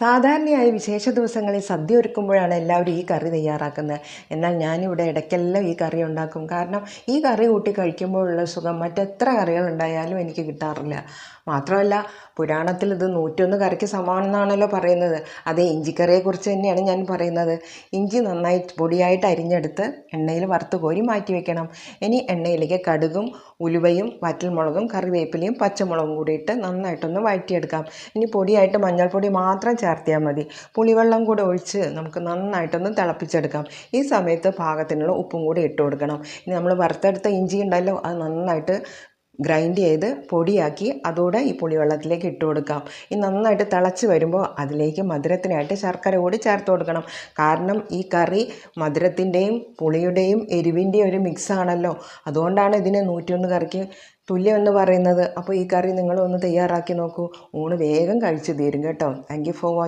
സാധാരണയായി വിശേഷ ദിവസങ്ങളിൽ സദ്യ ഒരുക്കുമ്പോഴാണ് എല്ലാവരും ഈ കറി തയ്യാറാക്കുന്നത്. എന്നാൽ ഞാനിവിടെ ഇടയ്ക്കെല്ലാം ഈ കറി ഉണ്ടാക്കും. കാരണം ഈ കറി കൂട്ടി കഴിക്കുമ്പോഴുള്ള സുഖം മറ്റെത്ര കറികളുണ്ടായാലും എനിക്ക് കിട്ടാറില്ല. മാത്രമല്ല, പുരാണത്തിൽ ഇത് 101 കറിക്ക് സമാണെന്നാണല്ലോ പറയുന്നത്. അതേ ഇഞ്ചിക്കറിയെക്കുറിച്ച് തന്നെയാണ് ഞാൻ പറയുന്നത്. ഇഞ്ചി നന്നായി പൊടിയായിട്ട് അരിഞ്ഞെടുത്ത് എണ്ണയിൽ വറുത്ത് കോരി മാറ്റി വെക്കണം. ഇനി എണ്ണയിലേക്ക് കടുകും ഉലുവയും വറ്റൽമുളകും കറിവേപ്പിലയും പച്ചമുളകും കൂടി ഇട്ട് നന്നായിട്ടൊന്ന് വഴറ്റിയെടുക്കാം. ഇനി പൊടിയായിട്ട് മഞ്ഞൾപ്പൊടി മാത്രം ചേർത്തിയാൽ മതി. പുളിവെള്ളം കൂടെ ഒഴിച്ച് നമുക്ക് നന്നായിട്ടൊന്ന് തിളപ്പിച്ചെടുക്കാം. ഈ സമയത്ത് പാകത്തിനുള്ള ഉപ്പും കൂടി ഇട്ട് കൊടുക്കണം. ഇനി നമ്മൾ വറുത്തെടുത്ത ഇഞ്ചി ഉണ്ടല്ലോ, അത് നന്നായിട്ട് ഗ്രൈൻഡ് ചെയ്ത് പൊടിയാക്കി അതോടെ ഈ പുളിവെള്ളത്തിലേക്ക് ഇട്ട് കൊടുക്കാം. ഈ നന്നായിട്ട് തിളച്ച് വരുമ്പോൾ അതിലേക്ക് മധുരത്തിനായിട്ട് ശർക്കര കൂടി ചേർത്ത് കൊടുക്കണം. കാരണം ഈ കറി മധുരത്തിൻ്റെയും പുളിയുടെയും എരിവിൻ്റെയും ഒരു മിക്സാണല്ലോ. അതുകൊണ്ടാണ് ഇതിനെ 101 കറിക്ക് തുല്യമെന്ന് പറയുന്നത്. അപ്പോൾ ഈ കറി നിങ്ങളൊന്ന് തയ്യാറാക്കി നോക്കൂ. ഊണ് വേഗം കഴിച്ച് തീരും കേട്ടോ. Thank you for watching.